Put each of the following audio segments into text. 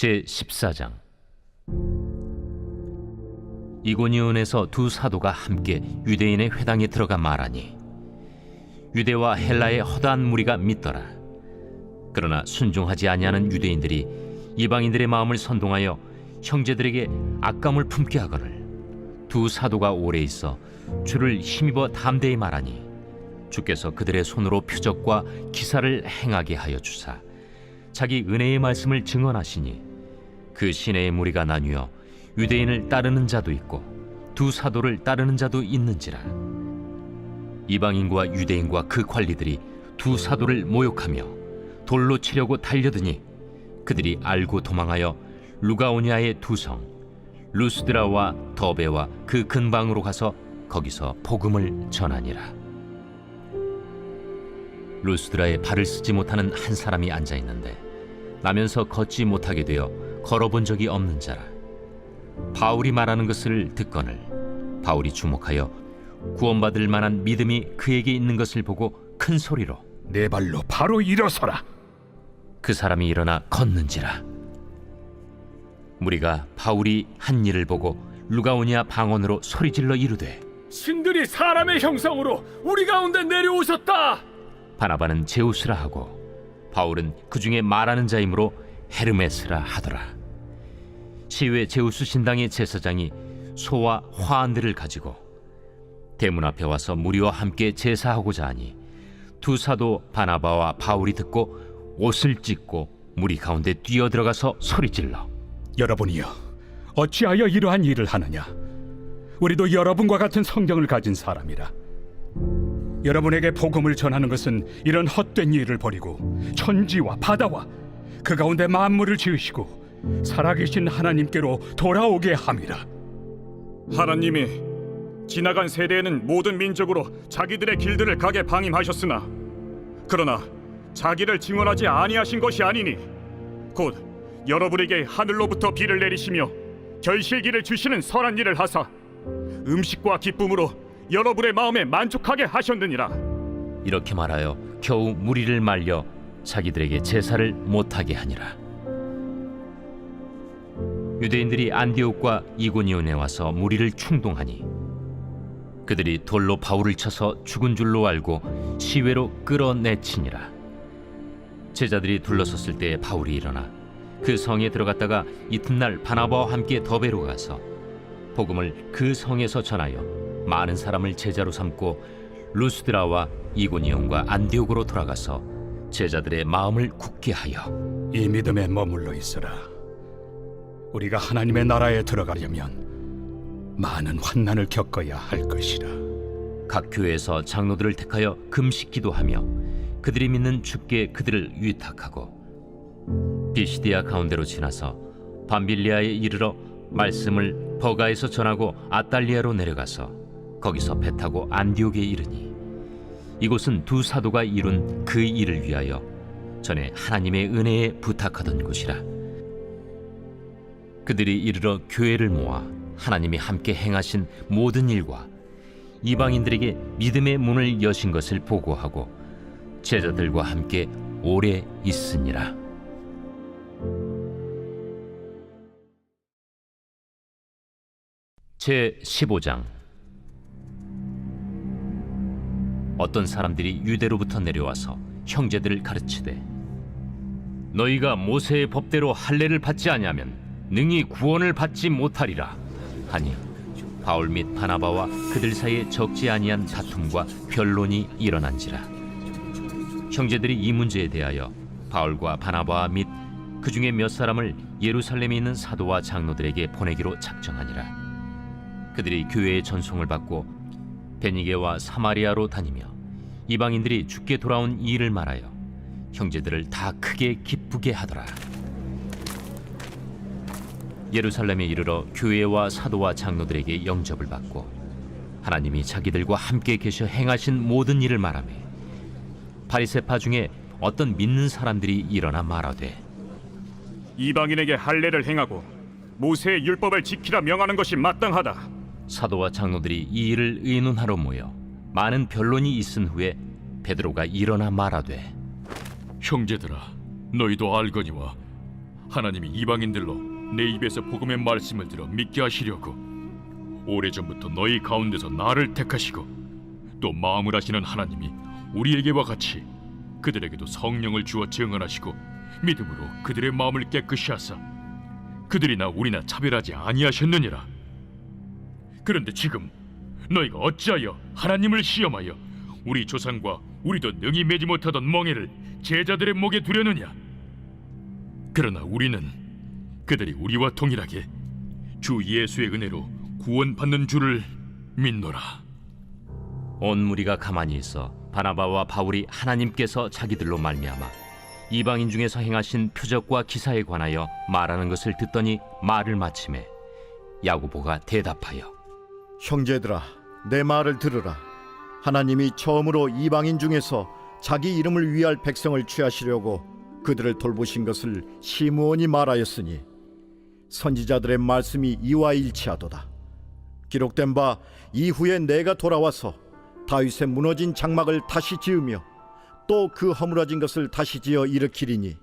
제14장. 이고니온에서 두 사도가 함께 유대인의 회당에 들어가 말하니 유대와 헬라의 허다한 무리가 믿더라. 그러나 순종하지 아니하는 유대인들이 이방인들의 마음을 선동하여 형제들에게 악감을 품게 하거늘 두 사도가 오래 있어 주를 힘입어 담대히 말하니 주께서 그들의 손으로 표적과 기사를 행하게 하여 주사 자기 은혜의 말씀을 증언하시니 그 시내의 무리가 나뉘어 유대인을 따르는 자도 있고 두 사도를 따르는 자도 있는지라. 이방인과 유대인과 그 관리들이 두 사도를 모욕하며 돌로 치려고 달려드니 그들이 알고 도망하여 루가오냐의 두 성 루스드라와 더베와 그 근방으로 가서 거기서 복음을 전하니라. 루스드라에 발을 쓰지 못하는 한 사람이 앉아 있는데 나면서 걷지 못하게 되어 걸어본 적이 없는 자라. 바울이 말하는 것을 듣거늘 바울이 주목하여 구원받을 만한 믿음이 그에게 있는 것을 보고 큰 소리로 내 발로 바로 일어서라. 그 사람이 일어나 걷는지라. 무리가 바울이 한 일을 보고 루가오냐 방언으로 소리질러 이르되 신들이 사람의 형상으로 우리 가운데 내려오셨다. 바나바는 제우스라 하고 바울은 그 중에 말하는 자이므로 헤르메스라 하더라. 시외 제우스 신당의 제사장이 소와 화환들을 가지고 대문 앞에 와서 무리와 함께 제사하고자 하니 두 사도 바나바와 바울이 듣고 옷을 찢고 무리 가운데 뛰어들어가서 소리질러 여러분이여, 어찌하여 이러한 일을 하느냐? 우리도 여러분과 같은 성경을 가진 사람이라. 여러분에게 복음을 전하는 것은 이런 헛된 일을 버리고 천지와 바다와 그 가운데 만물을 지으시고 살아계신 하나님께로 돌아오게 함이라. 하나님이 지나간 세대에는 모든 민족으로 자기들의 길들을 가게 방임하셨으나 그러나 자기를 증언하지 아니하신 것이 아니니 곧 여러분에게 하늘로부터 비를 내리시며 결실기를 주시는 선한 일을 하사 음식과 기쁨으로 여러분의 마음에 만족하게 하셨느니라. 이렇게 말하여 겨우 무리를 말려 자기들에게 제사를 못하게 하니라. 유대인들이 안디옥과 이고니온에 와서 무리를 충동하니 그들이 돌로 바울을 쳐서 죽은 줄로 알고 시외로 끌어내치니라. 제자들이 둘러섰을 때 바울이 일어나 그 성에 들어갔다가 이튿날 바나바와 함께 더베로 가서 복음을 그 성에서 전하여 많은 사람을 제자로 삼고 루스드라와 이고니온과 안디옥으로 돌아가서 제자들의 마음을 굳게 하여 이 믿음에 머물러 있으라. 우리가 하나님의 나라에 들어가려면 많은 환난을 겪어야 할 것이라. 각 교회에서 장로들을 택하여 금식 기도하며 그들이 믿는 주께 그들을 위탁하고 비시디아 가운데로 지나서 밤빌리아에 이르러 말씀을 버가에서 전하고 아달리아로 내려가서 거기서 배 타고 안디옥에 이르니 이곳은 두 사도가 이룬 그 일을 위하여 전에 하나님의 은혜에 부탁하던 곳이라. 그들이 이르러 교회를 모아 하나님이 함께 행하신 모든 일과 이방인들에게 믿음의 문을 여신 것을 보고하고 제자들과 함께 오래 있으니라. 제15장. 어떤 사람들이 유대로부터 내려와서 형제들을 가르치되 너희가 모세의 법대로 할례를 받지 아니하면 능히 구원을 받지 못하리라 하니 바울 및 바나바와 그들 사이에 적지 아니한 다툼과 변론이 일어난지라. 형제들이 이 문제에 대하여 바울과 바나바 및 그 중에 몇 사람을 예루살렘에 있는 사도와 장로들에게 보내기로 작정하니라. 그들이 교회의 전송을 받고 베니게와 사마리아로 다니며 이방인들이 주께 돌아온 이 일을 말하여 형제들을 다 크게 기쁘게 하더라. 예루살렘에 이르러 교회와 사도와 장로들에게 영접을 받고 하나님이 자기들과 함께 계셔 행하신 모든 일을 말하며 바리새파 중에 어떤 믿는 사람들이 일어나 말하되 이방인에게 할례를 행하고 모세의 율법을 지키라 명하는 것이 마땅하다. 사도와 장로들이 이 일을 의논하러 모여 많은 변론이 있은 후에 베드로가 일어나 말하되 형제들아, 너희도 알거니와 하나님이 이방인들로 내 입에서 복음의 말씀을 들어 믿게 하시려고 오래전부터 너희 가운데서 나를 택하시고 또 마음을 하시는 하나님이 우리에게와 같이 그들에게도 성령을 주어 증언하시고 믿음으로 그들의 마음을 깨끗이 하사 그들이나 우리나 차별하지 아니하셨느니라. 그런데 지금 너희가 어찌하여 하나님을 시험하여 우리 조상과 우리도 능히 매지 못하던 멍에를 제자들의 목에 두려느냐? 그러나 우리는 그들이 우리와 동일하게 주 예수의 은혜로 구원받는 줄을 믿노라. 온 무리가 가만히 있어 바나바와 바울이 하나님께서 자기들로 말미암아 이방인 중에서 행하신 표적과 기사에 관하여 말하는 것을 듣더니 말을 마치매 야고보가 대답하여 형제들아, 내 말을 들으라. 하나님이 처음으로 이방인 중에서 자기 이름을 위할 백성을 취하시려고 그들을 돌보신 것을 시므온이 말하였으니 선지자들의 말씀이 이와 일치하도다. 기록된 바 이후에 내가 돌아와서 다윗의 무너진 장막을 다시 지으며 또 그 허물어진 것을 다시 지어 일으키리니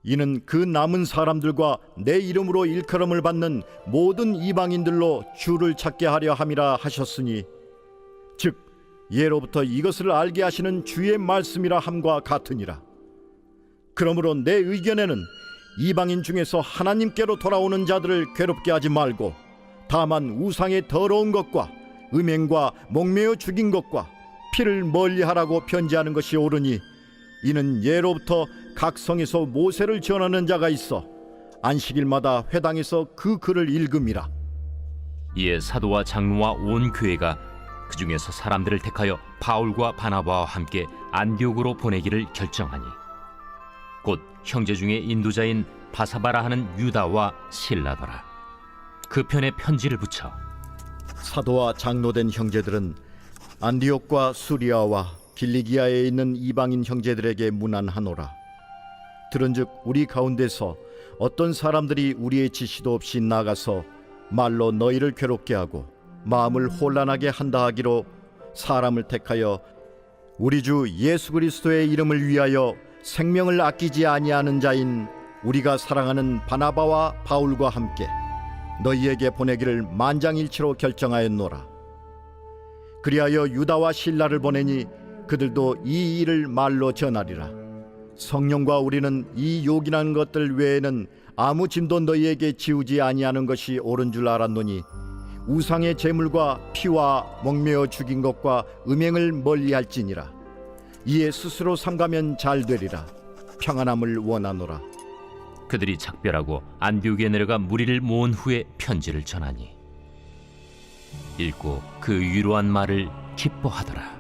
이는 그 남은 사람들과 내 이름으로 일컬음을 받는 모든 이방인들로 주를 찾게 하려 함이라 하셨으니 즉 예로부터 이것을 알게 하시는 주의 말씀이라 함과 같으니라. 그러므로 내 의견에는 이방인 중에서 하나님께로 돌아오는 자들을 괴롭게 하지 말고 다만 우상의 더러운 것과 음행과 목매어 죽인 것과 피를 멀리하라고 편지하는 것이 옳으니 이는 예로부터 각 성에서 모세를 전하는 자가 있어 안식일마다 회당에서 그 글을 읽음이라. 이에 사도와 장로와 온 교회가 그 중에서 사람들을 택하여 바울과 바나바와 함께 안디옥으로 보내기를 결정하니 곧 형제 중에 인도자인 바사바라 하는 유다와 실라더라. 그 편에 편지를 붙여 사도와 장로된 형제들은 안디옥과 수리아와 길리기아에 있는 이방인 형제들에게 문안하노라. 들은즉 우리 가운데서 어떤 사람들이 우리의 지시도 없이 나가서 말로 너희를 괴롭게 하고 마음을 혼란하게 한다 하기로 사람을 택하여 우리 주 예수 그리스도의 이름을 위하여 생명을 아끼지 아니하는 자인 우리가 사랑하는 바나바와 바울과 함께 너희에게 보내기를 만장일치로 결정하였노라. 그리하여 유다와 실라를 보내니 그들도 이 일을 말로 전하리라. 성령과 우리는 이 요긴한 것들 외에는 아무 짐도 너희에게 지우지 아니하는 것이 옳은 줄 알았노니 우상의 제물과 피와 목매어 죽인 것과 음행을 멀리할지니라. 이에 스스로 삼가면 잘 되리라. 평안함을 원하노라. 그들이 작별하고 안디옥에 내려가 무리를 모은 후에 편지를 전하니 읽고 그 위로한 말을 기뻐하더라.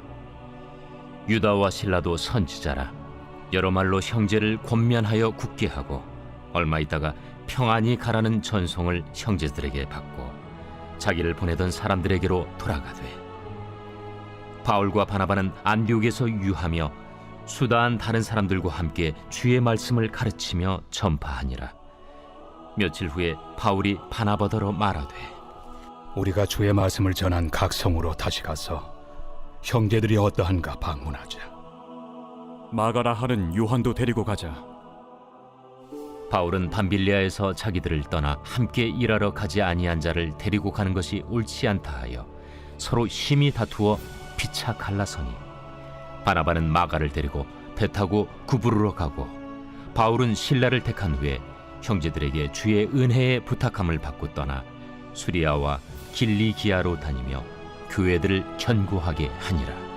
유다와 실라도 선지자라 여러 말로 형제를 권면하여 굳게 하고 얼마 있다가 평안히 가라는 전송을 형제들에게 받고 자기를 보내던 사람들에게로 돌아가되 바울과 바나바는 안디옥에서 유하며 수다한 다른 사람들과 함께 주의 말씀을 가르치며 전파하니라. 며칠 후에 바울이 바나바더러 말하되 우리가 주의 말씀을 전한 각 성으로 다시 가서 형제들이 어떠한가 방문하자. 마가라 하는 요한도 데리고 가자. 바울은 밤빌리아에서 자기들을 떠나 함께 일하러 가지 아니한 자를 데리고 가는 것이 옳지 않다 하여 서로 심히 다투어 피차 갈라서니 바나바는 마가를 데리고 배 타고 구부르러 가고 바울은 실라를 택한 후에 형제들에게 주의 은혜에 부탁함을 받고 떠나 수리아와 길리기아로 다니며 교회들을 견고하게 하니라.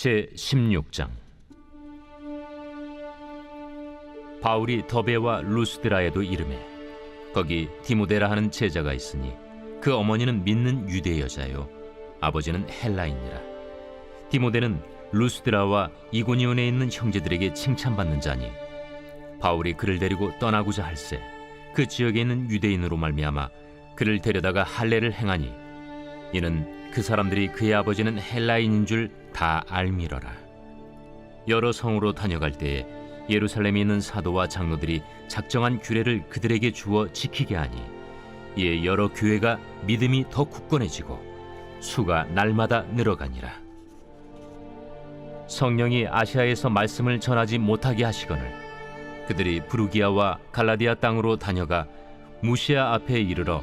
제 16장. 바울이 더베와 루스드라에도 이르매 거기 디모데라 하는 제자가 있으니 그 어머니는 믿는 유대 여자요 아버지는 헬라인이라. 디모데는 루스드라와 이고니온에 있는 형제들에게 칭찬받는 자니 바울이 그를 데리고 떠나고자 할세 그 지역에 있는 유대인으로 말미암아 그를 데려다가 할례를 행하니 이는 그 사람들이 그의 아버지는 헬라인인 줄 다 알미러라. 여러 성으로 다녀갈 때에 예루살렘에 있는 사도와 장로들이 작정한 규례를 그들에게 주어 지키게 하니 이에 여러 교회가 믿음이 더 굳건해지고 수가 날마다 늘어가니라. 성령이 아시아에서 말씀을 전하지 못하게 하시거늘 그들이 부르기아와 갈라디아 땅으로 다녀가 무시아 앞에 이르러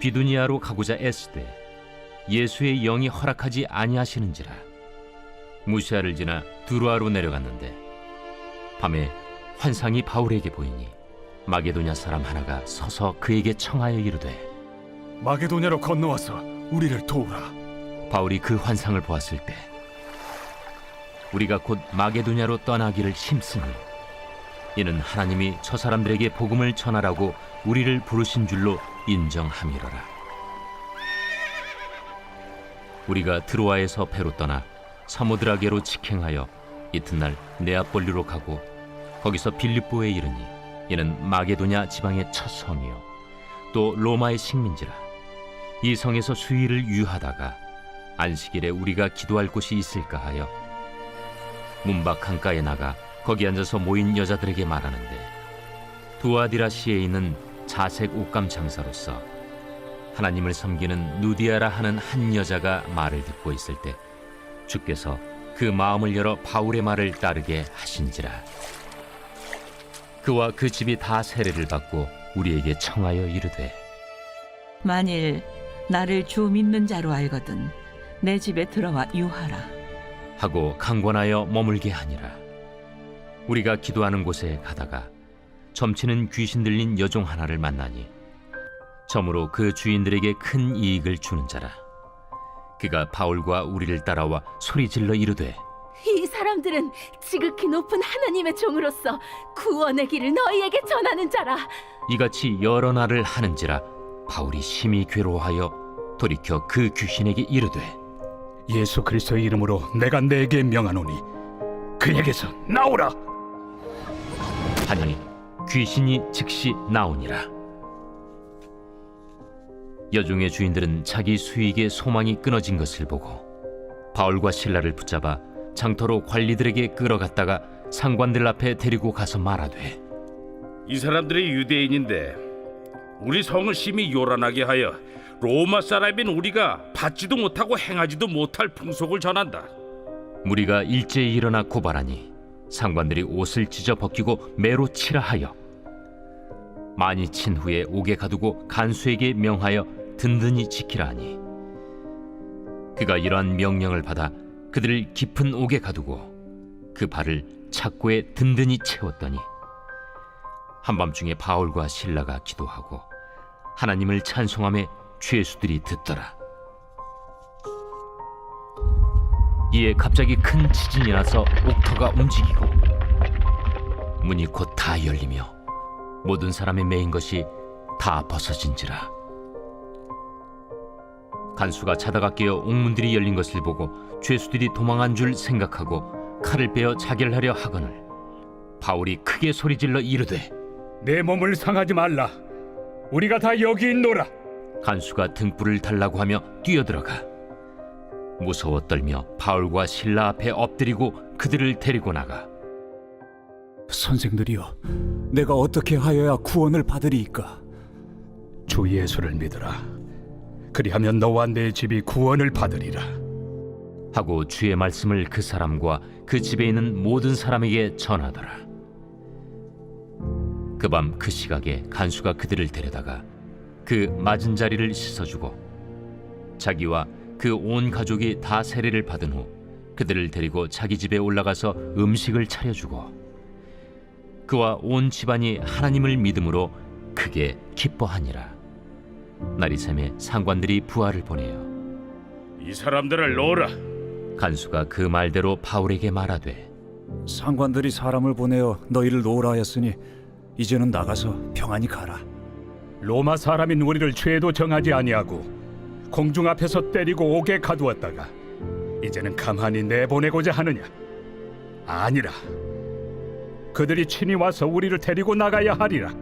비두니아로 가고자 애쓰되 예수의 영이 허락하지 아니하시는지라. 무시아를 지나 두루아로 내려갔는데 밤에 환상이 바울에게 보이니 마게도냐 사람 하나가 서서 그에게 청하여 이르되 마게도냐로 건너와서 우리를 도우라. 바울이 그 환상을 보았을 때 우리가 곧 마게도냐로 떠나기를 힘쓰니 이는 하나님이 저 사람들에게 복음을 전하라고 우리를 부르신 줄로 인정함이로라. 우리가 드로아에서 배로 떠나 사모드라게로 직행하여 이튿날 네아폴리로 가고 거기서 빌립보에 이르니 이는 마게도냐 지방의 첫 성이요 또 로마의 식민지라. 이 성에서 수일을 유하다가 안식일에 우리가 기도할 곳이 있을까 하여 문밖 강가에 나가 거기 앉아서 모인 여자들에게 말하는데 두아디라시에 있는 자색 옷감 장사로서 하나님을 섬기는 누디아라 하는 한 여자가 말을 듣고 있을 때 주께서 그 마음을 열어 바울의 말을 따르게 하신지라. 그와 그 집이 다 세례를 받고 우리에게 청하여 이르되 만일 나를 주 믿는 자로 알거든 내 집에 들어와 유하라. 하고 강권하여 머물게 하니라. 우리가 기도하는 곳에 가다가 점치는 귀신 들린 여종 하나를 만나니 점으로 그 주인들에게 큰 이익을 주는 자라. 그가 바울과 우리를 따라와 소리질러 이르되 이 사람들은 지극히 높은 하나님의 종으로서 구원의 길을 너희에게 전하는 자라. 이같이 여러 날을 하는지라 바울이 심히 괴로워하여 돌이켜 그 귀신에게 이르되 예수 그리스도의 이름으로 내가 내게 명하노니 그에게서 나오라. 하니 귀신이 즉시 나오니라. 여종의 주인들은 자기 수익의 소망이 끊어진 것을 보고 바울과 실라를 붙잡아 장터로 관리들에게 끌어갔다가 상관들 앞에 데리고 가서 말하되 이 사람들이 유대인인데 우리 성을 심히 요란하게 하여 로마 사람인 우리가 받지도 못하고 행하지도 못할 풍속을 전한다. 무리가 일제히 일어나 고발하니 상관들이 옷을 찢어 벗기고 매로 치라 하여 많이 친 후에 옥에 가두고 간수에게 명하여 든든히 지키라 하니 그가 이러한 명령을 받아 그들을 깊은 옥에 가두고 그 발을 착고에 든든히 채웠더니 한밤중에 바울과 실라가 기도하고 하나님을 찬송하며 죄수들이 듣더라. 이에 갑자기 큰 지진이 나서 옥터가 움직이고 문이 곧 다 열리며 모든 사람의 매인 것이 다 벗어진지라. 간수가 자다가 깨어 옥문들이 열린 것을 보고 죄수들이 도망한 줄 생각하고 칼을 빼어 자결하려 하거늘 바울이 크게 소리질러 이르되 내 몸을 상하지 말라. 우리가 다 여기 있노라. 간수가 등불을 달라고 하며 뛰어들어가 무서워 떨며 바울과 실라 앞에 엎드리고 그들을 데리고 나가 선생들이여, 내가 어떻게 하여야 구원을 받으리이까? 주 예수를 믿으라. 그리하면 너와 내 집이 구원을 받으리라. 하고 주의 말씀을 그 사람과 그 집에 있는 모든 사람에게 전하더라. 그 밤 그 시각에 간수가 그들을 데려다가 그 맞은 자리를 씻어주고 자기와 그 온 가족이 다 세례를 받은 후 그들을 데리고 자기 집에 올라가서 음식을 차려주고 그와 온 집안이 하나님을 믿음으로 크게 기뻐하니라. 날이 새매 상관들이 부하를 보내어 이 사람들을 놓으라. 간수가 그 말대로 바울에게 말하되 상관들이 사람을 보내어 너희를 놓으라 하였으니 이제는 나가서 평안히 가라. 로마 사람인 우리를 죄도 정하지 아니하고 공중 앞에서 때리고 옥에 가두었다가 이제는 가만히 내보내고자 하느냐? 아니라 그들이 친히 와서 우리를 데리고 나가야 하리라.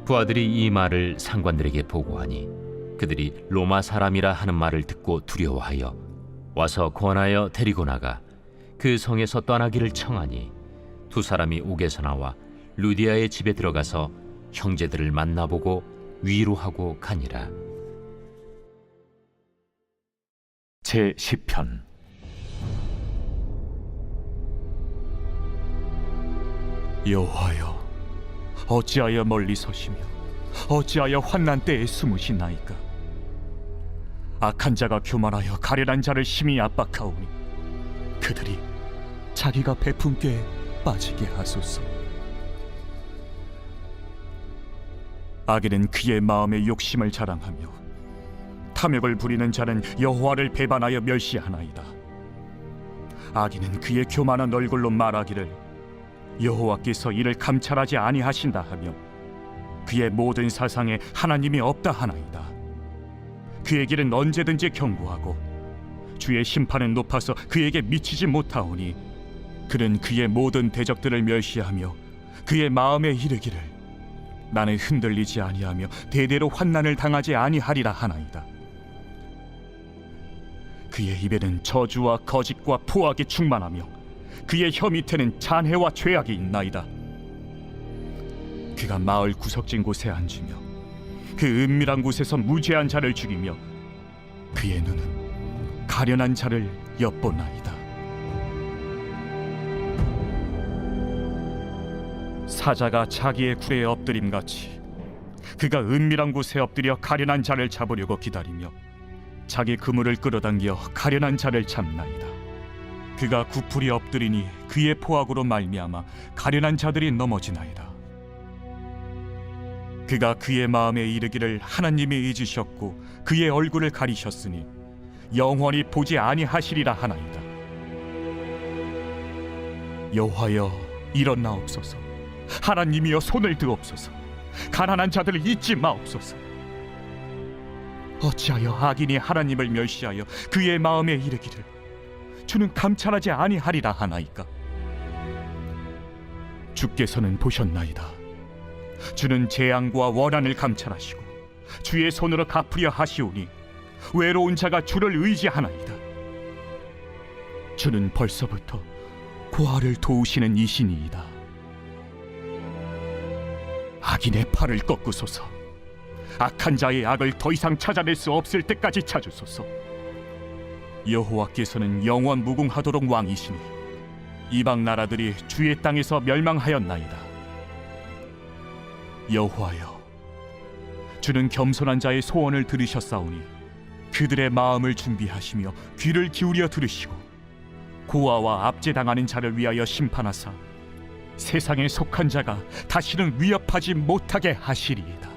부하들이 이 말을 상관들에게 보고하니 그들이 로마 사람이라 하는 말을 듣고 두려워하여 와서 권하여 데리고 나가 그 성에서 떠나기를 청하니 두 사람이 옥에서 나와 루디아의 집에 들어가서 형제들을 만나보고 위로하고 가니라. 제10편. 여호와여, 어찌하여 멀리 서시며 어찌하여 환난 때에 숨으시나이까? 악한 자가 교만하여 가련한 자를 심히 압박하오니 그들이 자기가 베푼 꾀에 빠지게 하소서. 악인은 그의 마음의 욕심을 자랑하며 탐욕을 부리는 자는 여호와를 배반하여 멸시하나이다. 악인은 그의 교만한 얼굴로 말하기를 여호와께서 이를 감찰하지 아니하신다 하며 그의 모든 사상에 하나님이 없다 하나이다. 그의 길은 언제든지 견고하고 주의 심판은 높아서 그에게 미치지 못하오니 그는 그의 모든 대적들을 멸시하며 그의 마음에 이르기를 나는 흔들리지 아니하며 대대로 환난을 당하지 아니하리라 하나이다. 그의 입에는 저주와 거짓과 포악이 충만하며 그의 혀 밑에는 잔해와 죄악이 있나이다. 그가 마을 구석진 곳에 앉으며 그 은밀한 곳에서 무죄한 자를 죽이며 그의 눈은 가련한 자를 엿보나이다. 사자가 자기의 굴에 엎드림같이 그가 은밀한 곳에 엎드려 가련한 자를 잡으려고 기다리며 자기 그물을 끌어당겨 가련한 자를 잡나이다. 그가 구풀이 엎드리니 그의 포악으로 말미암아 가련한 자들이 넘어지나이다. 그가 그의 마음에 이르기를 하나님이 잊으셨고 그의 얼굴을 가리셨으니 영원히 보지 아니하시리라 하나이다. 여호와여, 일어나옵소서. 하나님이여, 손을 드옵소서. 가난한 자들을 잊지 마옵소서. 어찌하여 악인이 하나님을 멸시하여 그의 마음에 이르기를 주는 감찰하지 아니하리라 하나이까? 주께서는 보셨나이다. 주는 재앙과 원한을 감찰하시고 주의 손으로 갚으려 하시오니 외로운 자가 주를 의지하나이다. 주는 벌써부터 고아를 도우시는 이신이이다. 악인의 팔을 꺾으소서. 악한 자의 악을 더 이상 찾아낼 수 없을 때까지 찾으소서. 여호와께서는 영원 무궁하도록 왕이시니 이방 나라들이 주의 땅에서 멸망하였나이다. 여호와여, 주는 겸손한 자의 소원을 들으셨사오니 그들의 마음을 준비하시며 귀를 기울여 들으시고 고아와 압제당하는 자를 위하여 심판하사 세상에 속한 자가 다시는 위협하지 못하게 하시리이다.